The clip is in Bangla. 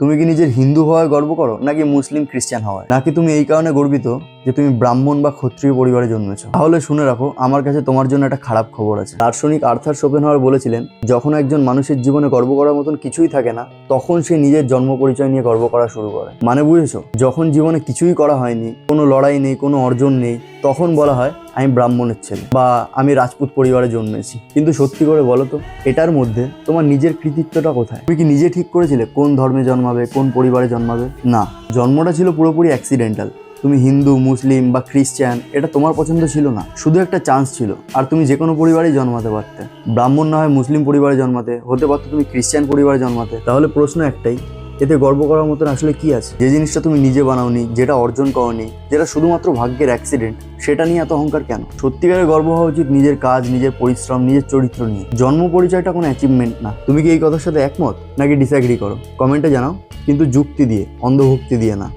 তুমি কি নিজের হিন্দু হওয়ায় গর্ব করো, নাকি মুসলিম খ্রিস্টান হওয়ায়, নাকি তুমি এই কারণে গর্বিত যে তুমি ব্রাহ্মণ বা ক্ষত্রিয় পরিবারে জন্মেছো? তাহলে শুনে রাখো, আমার কাছে তোমার জন্য একটা খারাপ খবর আছে। দার্শনিক আর্থার শোপেনহাওয়ার বলেছিলেন, যখন একজন মানুষের জীবনে গর্ব করার মতন কিছুই থাকে না, তখন সে নিজের জন্ম পরিচয় নিয়ে গর্ব করা শুরু করে। মানে বুঝেছো? যখন জীবনে কিছুই করা হয়নি, কোনো লড়াই নেই, কোনো অর্জন নেই, তখন বলা হয় আমি ব্রাহ্মণের ছেলে বা আমি রাজপুত পরিবারে জন্মেছি। কিন্তু সত্যি করে বলো তো, এটার মধ্যে তোমার নিজের কৃতিত্বটা কোথায়? তুমি কি নিজে ঠিক করেছিলে কোন ধর্মে জন্মাবে, কোন পরিবারে জন্মাবে? না, জন্মটা ছিল পুরোপুরি অ্যাক্সিডেন্টাল। তুমি হিন্দু, মুসলিম বা খ্রিস্টান, এটা তোমার পছন্দ ছিল না, শুধু একটা চান্স ছিল। আর তুমি যে কোনো পরিবারেই জন্মাতে পারতে। ব্রাহ্মণ না হয় মুসলিম পরিবারে জন্মাতে, হতে পারতো তুমি খ্রিস্টান পরিবারে জন্মাতে। তাহলে প্রশ্ন একটাই, এতে গর্ব করার মতন আসলে কি আছে? যে জিনিসটা তুমি নিজে বানাওনি, যেটা অর্জন করোনি, যেটা শুধুমাত্র ভাগ্যের অ্যাক্সিডেন্ট, সেটা নিয়ে এত অহংকার কেন? সত্যিকারের গর্ব হওয়া উচিত নিজের কাজ, নিজের পরিশ্রম, নিজের চরিত্র নিয়ে। জন্ম পরিচয়টা কোনো অ্যাচিভমেন্ট না। তুমি কি এই কথার সাথে একমত, নাকি ডিসঅ্যাগ্রি করো? কমেন্টে জানাও, কিন্তু যুক্তি দিয়ে, অন্ধভক্তি দিয়ে না।